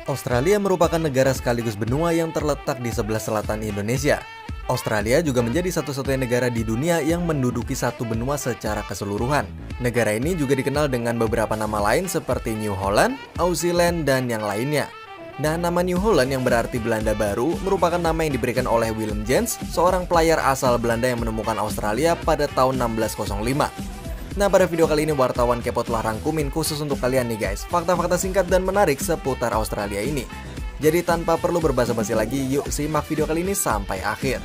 Australia merupakan negara sekaligus benua yang terletak di sebelah selatan Indonesia. Australia juga menjadi satu-satunya negara di dunia yang menduduki satu benua secara keseluruhan. Negara ini juga dikenal dengan beberapa nama lain seperti New Holland, Aussie Land, dan yang lainnya. Nah, nama New Holland yang berarti Belanda baru merupakan nama yang diberikan oleh Willem Jens, seorang pelayar asal Belanda yang menemukan Australia pada tahun 1605. Nah, pada video kali ini wartawan Kepo telah rangkumin khusus untuk kalian nih guys, fakta-fakta singkat dan menarik seputar Australia ini. Jadi tanpa perlu berbasa-basi lagi, yuk simak video kali ini sampai akhir.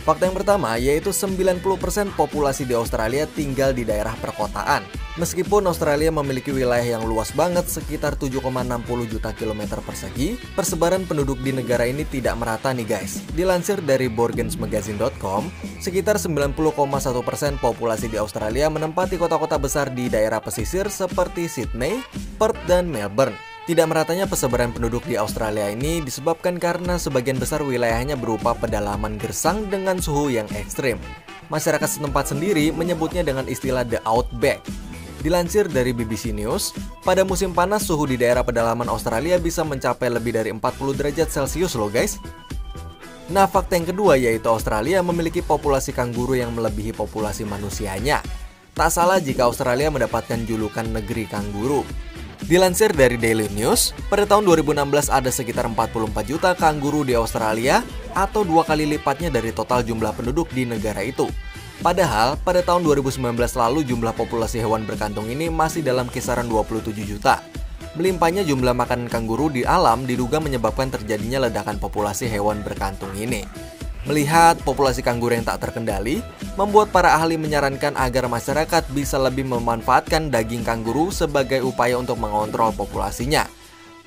Fakta yang pertama yaitu 90% populasi di Australia tinggal di daerah perkotaan. Meskipun Australia memiliki wilayah yang luas banget sekitar 7,60 juta kilometer persegi, persebaran penduduk di negara ini tidak merata nih guys. Dilansir dari borgensmagazine.com, sekitar 90,1% populasi di Australia menempati kota-kota besar di daerah pesisir seperti Sydney, Perth, dan Melbourne. Tidak meratanya persebaran penduduk di Australia ini disebabkan karena sebagian besar wilayahnya berupa pedalaman gersang dengan suhu yang ekstrim. Masyarakat setempat sendiri menyebutnya dengan istilah The Outback. Dilansir dari BBC News, pada musim panas suhu di daerah pedalaman Australia bisa mencapai lebih dari 40 derajat Celcius loh guys. Nah, fakta yang kedua yaitu Australia memiliki populasi kanguru yang melebihi populasi manusianya. Tak salah jika Australia mendapatkan julukan negeri kanguru. Dilansir dari Daily News, pada tahun 2016 ada sekitar 44 juta kanguru di Australia atau 2 kali lipatnya dari total jumlah penduduk di negara itu. Padahal, pada tahun 2019 lalu jumlah populasi hewan berkantung ini masih dalam kisaran 27 juta. Melimpahnya jumlah makanan kanguru di alam diduga menyebabkan terjadinya ledakan populasi hewan berkantung ini. Melihat populasi kanguru yang tak terkendali, membuat para ahli menyarankan agar masyarakat bisa lebih memanfaatkan daging kanguru sebagai upaya untuk mengontrol populasinya.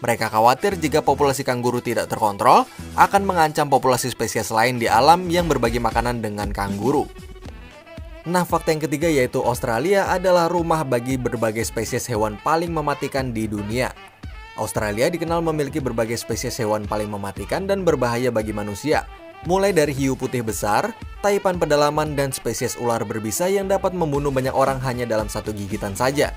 Mereka khawatir jika populasi kanguru tidak terkontrol, akan mengancam populasi spesies lain di alam yang berbagi makanan dengan kanguru. Nah, fakta yang ketiga yaitu Australia adalah rumah bagi berbagai spesies hewan paling mematikan di dunia. Australia dikenal memiliki berbagai spesies hewan paling mematikan dan berbahaya bagi manusia. Mulai dari hiu putih besar, taipan pedalaman, dan spesies ular berbisa yang dapat membunuh banyak orang hanya dalam satu gigitan saja.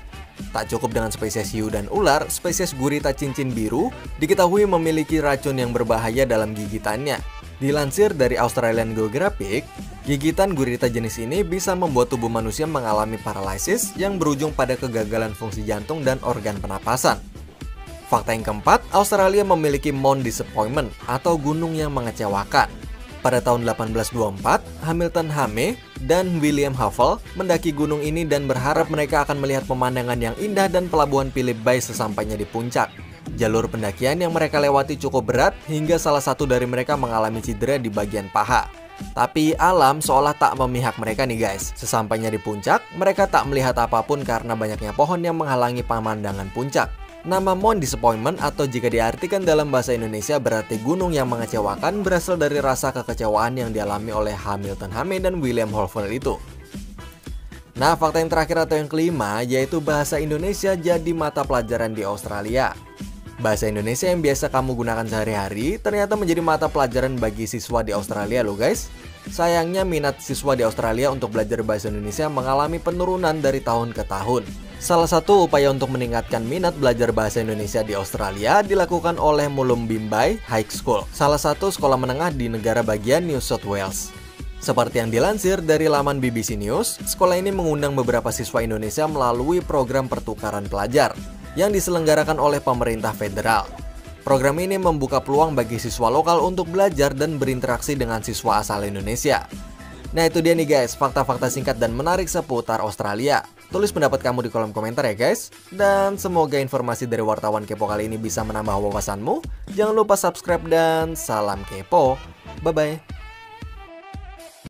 Tak cukup dengan spesies hiu dan ular, spesies gurita cincin biru diketahui memiliki racun yang berbahaya dalam gigitannya. Dilansir dari Australian Geographic, gigitan gurita jenis ini bisa membuat tubuh manusia mengalami paralisis yang berujung pada kegagalan fungsi jantung dan organ pernapasan. Fakta yang keempat, Australia memiliki Mount Disappointment atau gunung yang mengecewakan. Pada tahun 1824, Hamilton Hame dan William Havell mendaki gunung ini dan berharap mereka akan melihat pemandangan yang indah dan pelabuhan Phillip Bay sesampainya di puncak. Jalur pendakian yang mereka lewati cukup berat hingga salah satu dari mereka mengalami cedera di bagian paha. Tapi alam seolah tak memihak mereka nih guys. Sesampainya di puncak, mereka tak melihat apapun karena banyaknya pohon yang menghalangi pemandangan puncak. Nama Mount Disappointment atau jika diartikan dalam bahasa Indonesia berarti gunung yang mengecewakan berasal dari rasa kekecewaan yang dialami oleh Hamilton Hame dan William Havell itu. Nah, fakta yang terakhir atau yang kelima yaitu bahasa Indonesia jadi mata pelajaran di Australia. Bahasa Indonesia yang biasa kamu gunakan sehari-hari ternyata menjadi mata pelajaran bagi siswa di Australia loh guys. Sayangnya minat siswa di Australia untuk belajar bahasa Indonesia mengalami penurunan dari tahun ke tahun. Salah satu upaya untuk meningkatkan minat belajar bahasa Indonesia di Australia dilakukan oleh Mullumbimby High School, salah satu sekolah menengah di negara bagian New South Wales. Seperti yang dilansir dari laman BBC News, sekolah ini mengundang beberapa siswa Indonesia melalui program pertukaran pelajar yang diselenggarakan oleh pemerintah federal. Program ini membuka peluang bagi siswa lokal untuk belajar dan berinteraksi dengan siswa asal Indonesia. Nah, itu dia nih guys, fakta-fakta singkat dan menarik seputar Australia. Tulis pendapat kamu di kolom komentar ya guys. Dan semoga informasi dari wartawan Kepo kali ini bisa menambah wawasanmu. Jangan lupa subscribe dan salam kepo. Bye-bye.